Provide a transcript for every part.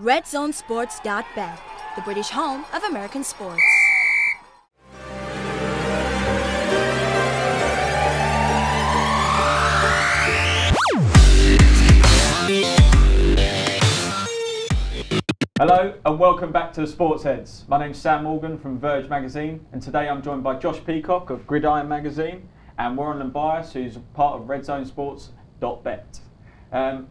RedZoneSports.bet, the British home of American sports. Hello and welcome back to the SportsHeads. My name's Sam Morgan from Verge Magazine, and today I'm joined by Josh Peacock of Gridiron Magazine and Warren Bias, who's part of RedZoneSports.bet.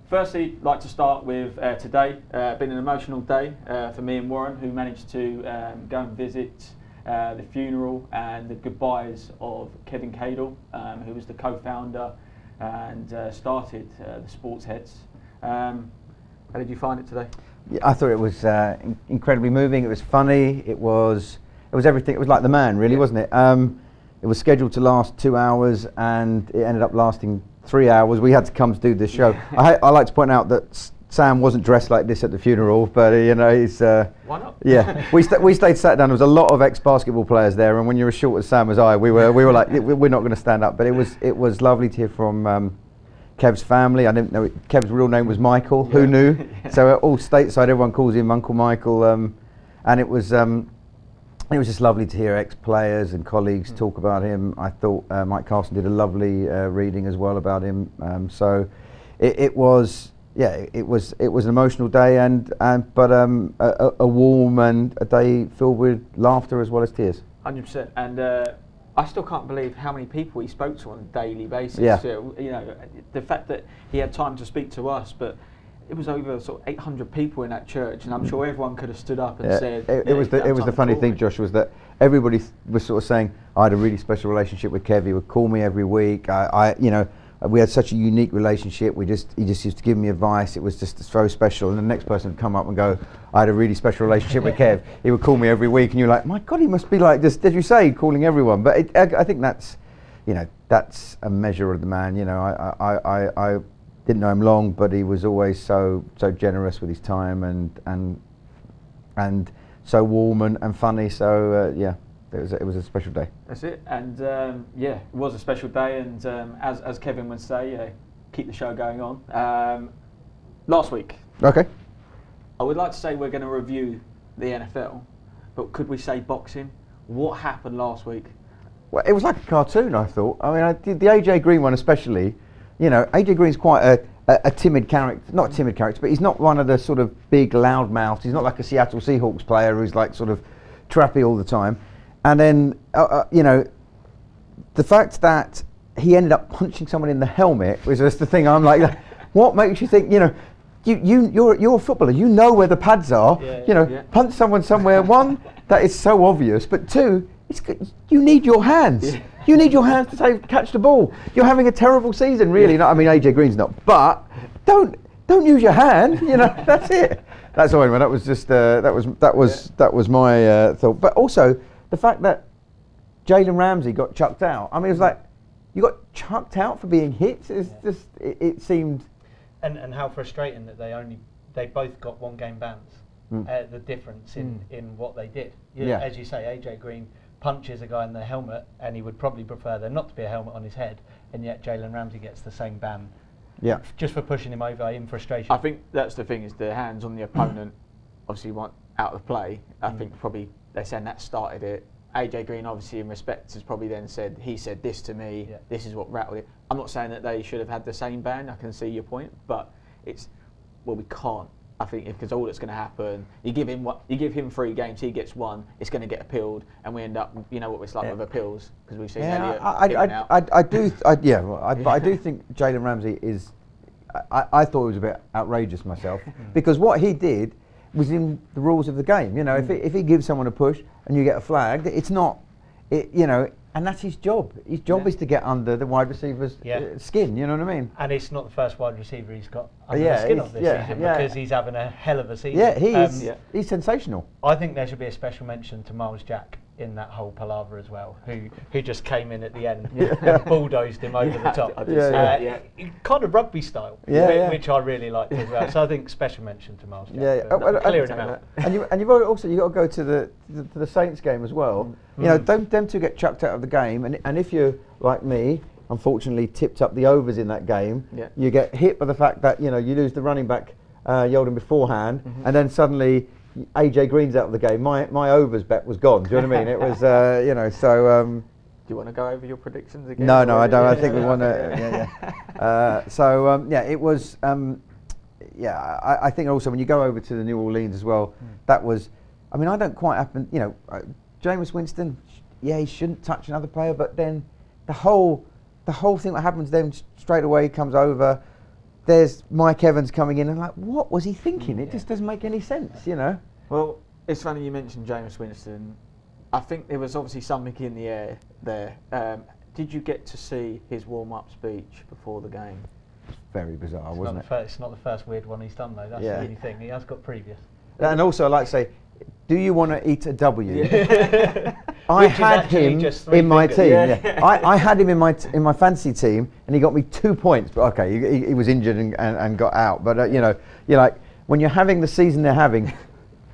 Firstly, I'd like to start with today. Been an emotional day for me and Warren, who managed to go and visit the funeral and the goodbyes of Kevin Cadle, who was the co-founder and started the SportsHeads. How did you find it today? Yeah, I thought it was incredibly moving. It was funny. It was everything. It was like The Man, really, wasn't it? It was scheduled to last 2 hours, and it ended up lasting 3 hours. We had to come to do this show. I like to point out that Sam wasn't dressed like this at the funeral, but you know, he's. Why not? Yeah, we sat down. There was a lot of ex-basketball players there, and when you're as short as Sam as I, we were like, we're not going to stand up. But it was lovely to hear from Kev's family. I didn't know Kev's real name was Michael. Yeah. Who knew? Yeah. So all stateside, everyone calls him Uncle Michael, and it was just lovely to hear ex-players and colleagues talk about him. I thought Mike Carson did a lovely reading as well about him. So it was an emotional day, but a warm and a day filled with laughter as well as tears. 100%. And I still can't believe how many people he spoke to on a daily basis. Yeah. So, you know, the fact that he had time to speak to us, but it was over sort of 800 people in that church, and I'm sure everyone could have stood up and said. It was the funny thing, Josh, was that everybody was sort of saying, I had a really special relationship with Kev. He would call me every week. We had such a unique relationship. He just used to give me advice. It was just so special. And the next person would come up and go, I had a really special relationship with Kev. He would call me every week, and you're like, my God, he must be like, just as you say, calling everyone. But I think that's a measure of the man. You know, I didn't know him long, but he was always so generous with his time and so warm and funny. So it was a special day. That's it, and it was a special day. And as Kevin would say, keep the show going on. Last week, okay, I would like to say we're going to review the NFL, but could we say boxing? What happened last week? Well, it was like a cartoon, I thought. I mean, I did the AJ Green one especially. You know, AJ Green's quite a timid character, not a timid character, but he's not one of the sort of big loudmouths. He's not like a Seattle Seahawks player who's like sort of trappy all the time. And then, the fact that he ended up punching someone in the helmet was just the thing. I'm like, what makes you think, you know, you're a footballer, you know where the pads are, punch someone somewhere. One, that is so obvious, but two, you need your hands. Yeah. You need your hands to catch the ball. You're having a terrible season, really. I mean, AJ Green's not, but don't use your hand. You know, that's it. That's all. Anyway, that was just that was my thought. But also the fact that Jalen Ramsey got chucked out. I mean, it was like you got chucked out for being hit. It's just it seemed. And how frustrating that they both got 1 game bans. The difference in what they did. As you say, AJ Green punches a guy in the helmet, and he would probably prefer there not to be a helmet on his head, and yet Jalen Ramsey gets the same ban. Yeah, just for pushing him over in frustration. I think that's the thing, is the hands on the opponent obviously want out of play. I think probably they're saying that started it. AJ Green, obviously, in respect, has probably then said, he said this to me, this is what rattled it. I'm not saying that they should have had the same ban, I can see your point, but we can't. I think because all that's going to happen, you give him 3 games, he gets 1. It's going to get appealed, and we end up, you know what it's like with appeals, because we've seen Elliott I do think Jalen Ramsey is. I thought it was a bit outrageous myself, because what he did was in the rules of the game. You know, if he gives someone a push and you get a flag, it's not, and that's his job. His job is to get under the wide receiver's skin, you know what I mean? And it's not the first wide receiver he's got under the skin of this season, because he's having a hell of a season. Yeah, he's sensational. I think there should be a special mention to Miles Jack in that whole palaver as well, who just came in at the end and bulldozed him over the top. Kind of rugby style, which I really liked as well. So I think special mention to Miles Jack. Clearing him out. And you've also got to go to the Saints game as well. You know, them two get chucked out of the game, and if you're like me, unfortunately tipped up the overs in that game, you get hit by the fact that you lose the running back Yeldon beforehand, and then suddenly AJ Green's out of the game. My overs bet was gone. Do you know what I mean? It was, you know, so. Do you want to go over your predictions again? No, I don't. I think we want to. Yeah. It was. I think also when you go over to the New Orleans as well, that was. I mean, I don't quite happen. You know, Jameis Winston. Yeah, he shouldn't touch another player, but then the whole thing that happens then straight away comes over. There's Mike Evans coming in, and like, what was he thinking? It just doesn't make any sense, you know. Well, it's funny you mentioned Jameis Winston. I think there was obviously something in the air there. Did you get to see his warm-up speech before the game? It's very bizarre, wasn't it? It's not the first weird one he's done, though. That's the only thing. He has got previous. And also, I like to say, do you want to eat a W? I had him in my team. I had him in my fantasy team, and he got me 2 points. But okay, he was injured and got out. But you know, you're like, when you're having the season they're having,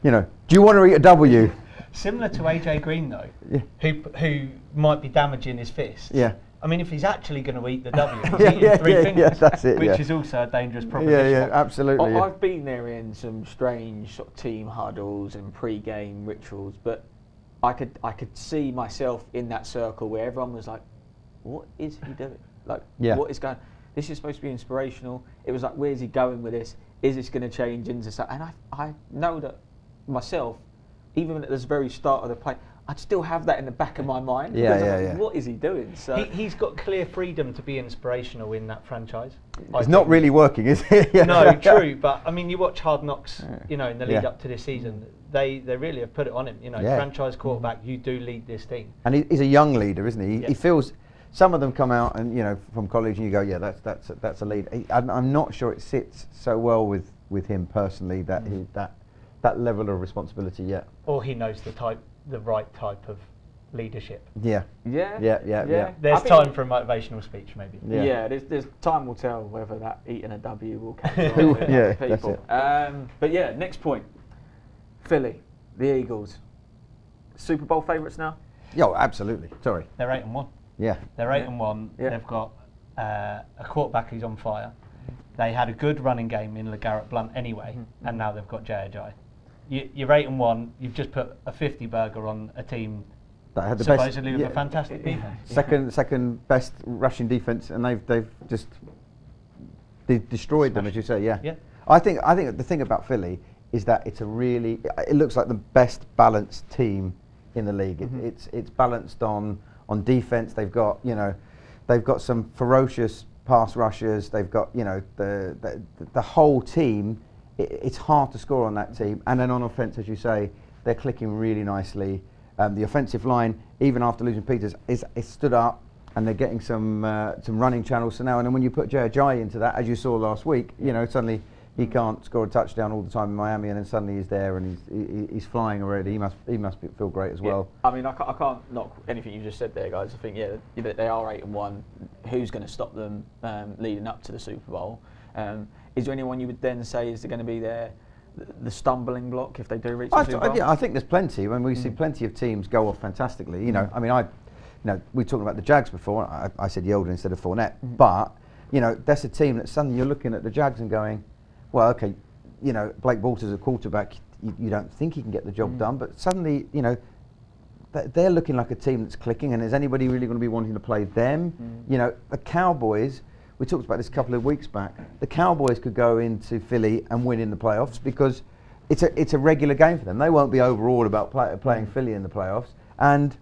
you know, do you want to eat a W? Similar to AJ Green though, who might be damaging his fist. Yeah. I mean, if he's actually going to eat the W, he's eating three fingers, yeah, that's it, which is also a dangerous proposition. Yeah, absolutely. I've been there in some strange sort of team huddles and pre-game rituals, but I could see myself in that circle where everyone was like, "What is he doing? Like, what is going? This is supposed to be inspirational." It was like, "Where's he going with this? Is this going to change into something?" And I know that myself, even at the very start of the play, I'd still have that in the back of my mind. What is he doing? So he's got clear freedom to be inspirational in that franchise. It's not really working, is it? No, true. But I mean, you watch Hard Knocks, you know, in the lead up to this season. They really have put it on him. You know, franchise quarterback, you do lead this team. And he's a young leader, isn't he? He feels. Some of them come out and, you know, from college, and you go, yeah, that's a lead. I'm not sure it sits so well with him personally that level of responsibility yet. Or he knows the right type of leadership. Yeah. There's time for a motivational speech, maybe. Yeah, there's time will tell whether that eating a W will catch on with other people. But yeah, next point. Philly, the Eagles, Super Bowl favourites now? Yeah, absolutely. Sorry. They're 8-1. Yeah. They're 8-1. Yeah. They've got a quarterback who's on fire. They had a good running game in LeGarrette Blount anyway, and now they've got J.J. You're 8-1. You've just put a 50 burger on a team that had the supposedly best, with a fantastic defense. Second best rushing defense, and they've just destroyed them, as you say. Yeah. I think the thing about Philly is that it looks like the best balanced team in the league. It's balanced on defense. They've got some ferocious pass rushers. They've got the whole team. It's hard to score on that team, and then on offense, as you say, they're clicking really nicely. The offensive line, even after losing Peters, is stood up, and they're getting some running channels. So now, and then when you put J.J. into that, as you saw last week, suddenly he can't score a touchdown all the time in Miami, and then suddenly he's there and he's flying already. He must feel great as well. I mean, I can't knock anything you just said there, guys. I think they are 8-1. Who's going to stop them leading up to the Super Bowl? Is there anyone you would then say is going to be the stumbling block if they do reach the Super Bowl? I think there's plenty. When we see plenty of teams go off fantastically. I mean, we talked about the Jags before. I said Yeldon instead of Fournette, but that's a team that suddenly you're looking at the Jags and going, well, okay, Blake Bortles a quarterback. You don't think he can get the job done, but suddenly they're looking like a team that's clicking. And is anybody really going to be wanting to play them? The Cowboys. We talked about this a couple of weeks back. The Cowboys could go into Philly and win in the playoffs because it's a regular game for them. They won't be overawed about playing Philly in the playoffs. And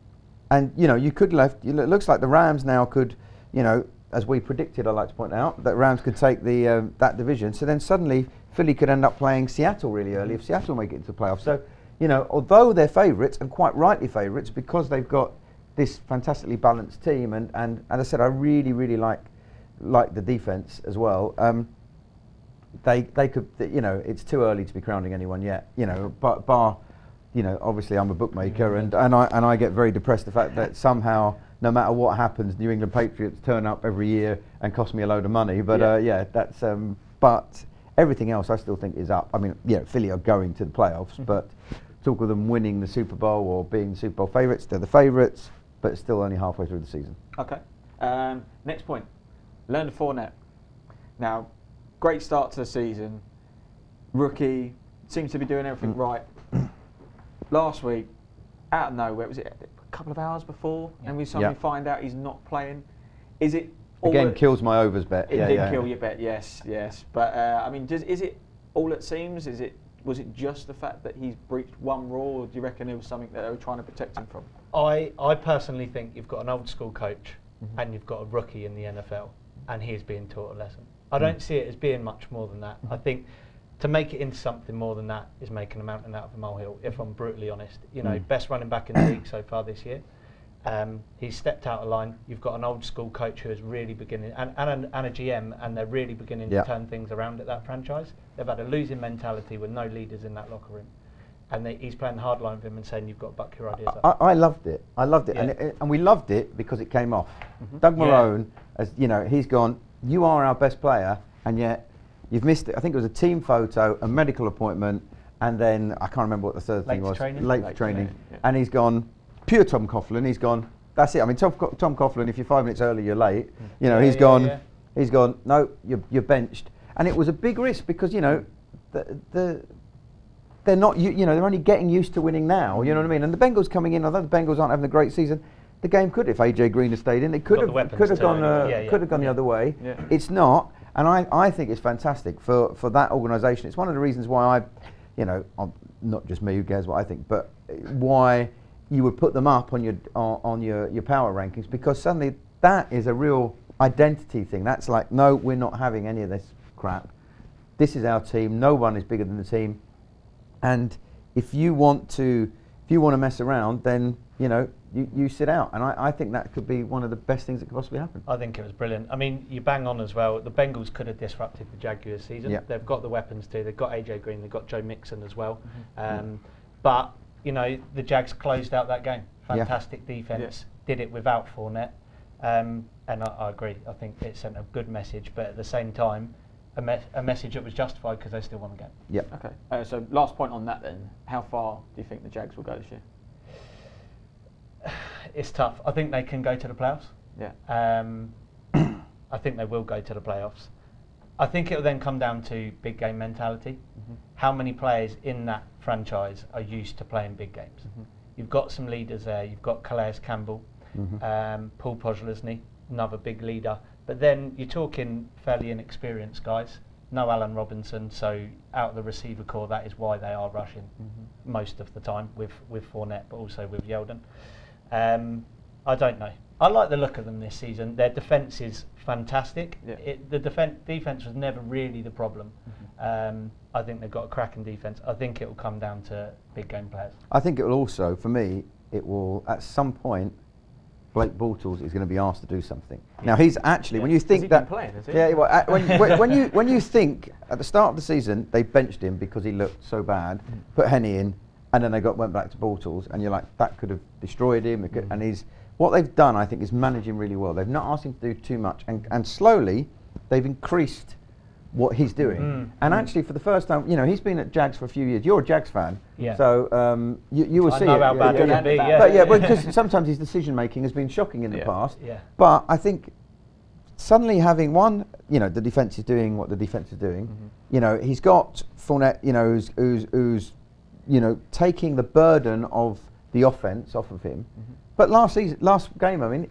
you could left. It looks like the Rams now could, as we predicted. I like to point out that Rams could take that division. So then suddenly Philly could end up playing Seattle really early if Seattle make it into the playoffs. So although they're favourites and quite rightly favourites because they've got this fantastically balanced team and as I said, I really like the defense as well. They could, it's too early to be crowning anyone yet. But obviously I'm a bookmaker and I get very depressed the fact that somehow no matter what happens, New England Patriots turn up every year and cost me a load of money. But that's but everything else I still think is up. I mean, Philly are going to the playoffs, but talk of them winning the Super Bowl or being Super Bowl favourites, they're the favourites, but it's still only halfway through the season. Okay. Next point. Leonard Fournette. Now, great start to the season. rookie, seems to be doing everything right. Last week, out of nowhere, was it a couple of hours before, and we suddenly find out he's not playing? Is it again kills my overs bet? It did kill your bet, yes. But I mean, is it all it seems? Was it just the fact that he's breached one rule, or do you reckon it was something that they were trying to protect him from? I personally think you've got an old school coach and you've got a rookie in the NFL, and he's being taught a lesson. I don't see it as being much more than that. I think to make it into something more than that is making a mountain out of a molehill, if I'm brutally honest. You know, best running back in the league so far this year. He's stepped out of line. You've got an old school coach who is really beginning, and a GM, and they're really beginning to turn things around at that franchise. They've had a losing mentality with no leaders in that locker room. And he's playing hard line with him and saying, you've got to buck your ideas up. I loved it. And we loved it because it came off. Doug Marrone, as you know, he's gone, you are our best player, and yet you've missed it. I think it was a team photo, a medical appointment, and then I can't remember what the third thing was. Late training. Yeah. And he's gone, pure Tom Coughlin, he's gone, that's it. I mean, Tom Coughlin, if you're 5 minutes early, you're late. You know, he's gone, no, you're benched. And it was a big risk because, you know, they're not, you know, they're only getting used to winning now, you know what I mean? And the Bengals coming in, although the Bengals aren't having a great season, the game could, if AJ Green had stayed in, it could have gone the other way. Yeah. It's not, and I think it's fantastic for that organisation. It's one of the reasons why not just me, who cares what I think, but why you would put them up on your power rankings, because suddenly that is a real identity thing. That's like, no, we're not having any of this crap. This is our team. No one is bigger than the team. And if you want to mess around, then you sit out. And I think that could be one of the best things that could possibly happen. I think it was brilliant. I mean, you bang on as well. The Bengals could have disrupted the Jaguars season. Yep. They've got the weapons too. They've got AJ Green. They've got Joe Mixon as well. But the Jags closed out that game. Fantastic defense. Did it without Fournette. And I agree. I think it sent a good message. But at the same time, a message that was justified because they still won the game. Yeah. Okay. So last point on that then. How far do you think the Jags will go this year? It's tough. I think they can go to the playoffs. Yeah. I think they will go to the playoffs. I think it will then come down to big game mentality. How many players in that franchise are used to playing big games? You've got some leaders there. You've got Calais Campbell, Paul Podglesny, another big leader. But then you're talking fairly inexperienced guys. No Allen Robinson, so out of the receiver core, that is why they are rushing most of the time with Fournette, but also with Yeldon. I don't know. I like the look of them this season. Their defence is fantastic. Yeah. The defence was never really the problem. I think they've got a cracking defence. I think it will come down to big game players. I think it will also, for me, it will at some point. Blake Bortles is going to be asked to do something. Now he's actually, when you think that, playing, is he? Yeah, well, when you think at the start of the season they benched him because he looked so bad, put Henney in, and then they went back to Bortles, and you're like, that could have destroyed him. And what they've done, I think, is manage him really well. They've not asked him to do too much, and slowly they've increased what he's doing. And actually, for the first time, he's been at Jags for a few years. You're a Jags fan, so you will see. I know how bad it can be. But because sometimes his decision making has been shocking in the past. Yeah. But I think suddenly having the defense is doing what the defense is doing. He's got Fournette, who's taking the burden of the offense off of him. But last game, I mean,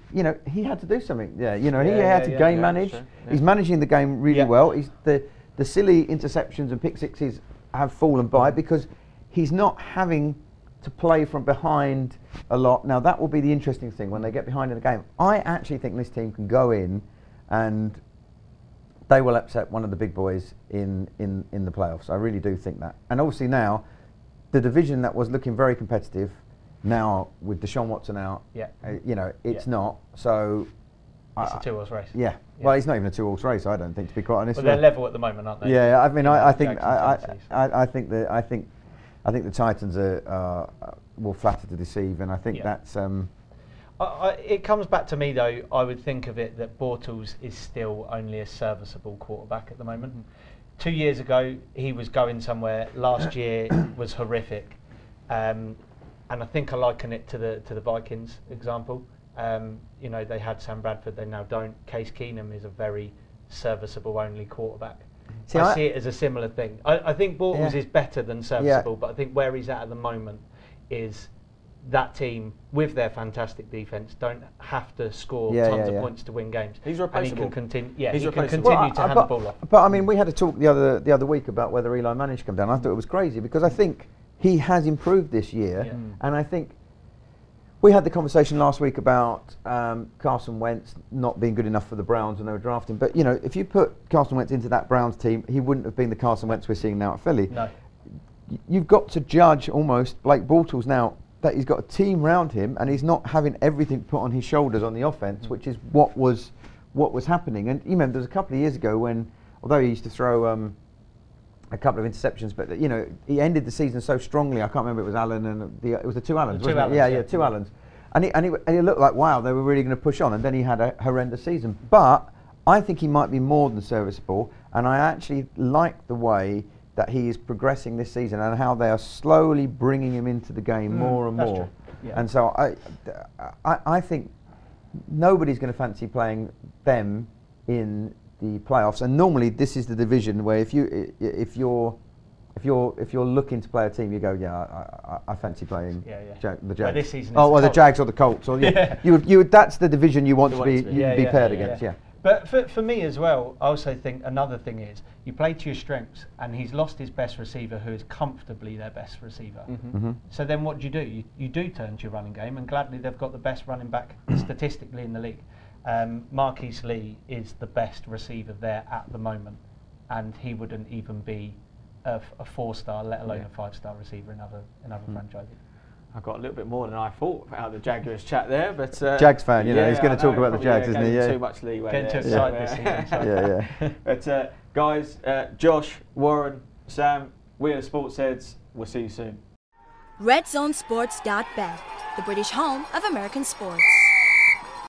he had to do something. He had to game manage. Sure. Yeah. He's managing the game really well. He's the silly interceptions and pick sixes have fallen by because he's not having to play from behind a lot. Now that will be the interesting thing when they get behind in the game. I actually think this team can go in and they will upset one of the big boys in the playoffs. I really do think that. And obviously now, the division that was looking very competitive. Now with Deshaun Watson out, it's not. So it's a two-horse race. Yeah. Well, it's not even a two-horse race. I don't think, to be quite honest. Well, they're level at the moment, aren't they? Yeah. I mean, I think the Titans will flatter to deceive, and I think that's. It comes back to me though. I would think of it that Bortles is still only a serviceable quarterback at the moment. 2 years ago, he was going somewhere. Last year was horrific. And I think I liken it to the Vikings example. They had Sam Bradford, they now don't. Case Keenum is a very serviceable only quarterback. See, I see it as a similar thing. I think Bortles is better than serviceable, but I think where he's at the moment is that team, with their fantastic defence, don't have to score tons of points to win games. He's replaceable. And he can continue to hand the ball off. But I mean, we had a talk the other week about whether Eli Manning should come down. I thought it was crazy because I think he has improved this year, and I think we had the conversation last week about Carson Wentz not being good enough for the Browns when they were drafting. But you know, if you put Carson Wentz into that Browns team, he wouldn't have been the Carson Wentz we're seeing now at Philly. No. You've got to judge almost Blake Bortles now that he's got a team round him and he's not having everything put on his shoulders on the offense, which is what was happening. And you remember there was a couple of years ago when, although he used to throw a couple of interceptions, but you know, he ended the season so strongly. I can't remember, it was Allen and it was the two Allens, wasn't it? Yeah, two Allens. And he looked like, wow, they were really going to push on, and then he had a horrendous season. But I think he might be more than serviceable, and I actually like the way that he is progressing this season and how they are slowly bringing him into the game more and more. Yeah. And so I think nobody's going to fancy playing them in the playoffs. And normally this is the division where if you're looking to play a team, you go, I fancy playing the Jags. Well, this season the Jags or the Colts. Or that's the division you want to be paired against. Yeah. But for me as well, I also think another thing is you play to your strengths, and he's lost his best receiver, who is comfortably their best receiver. So then what do? You do turn to your running game, and gladly they've got the best running back statistically in the league. Marquise Lee is the best receiver there at the moment, and he wouldn't even be a 4-star, let alone a 5-star receiver in other franchises. I got a little bit more than I thought out of the Jaguars chat there, but Jags fan, you know, he's going to talk about the Jags, isn't he? Too much leeway. Getting too excited this season. But guys, Josh, Warren, Sam, we are the SportsHeads. We'll see you soon. RedZoneSports.bet, the British home of American sports.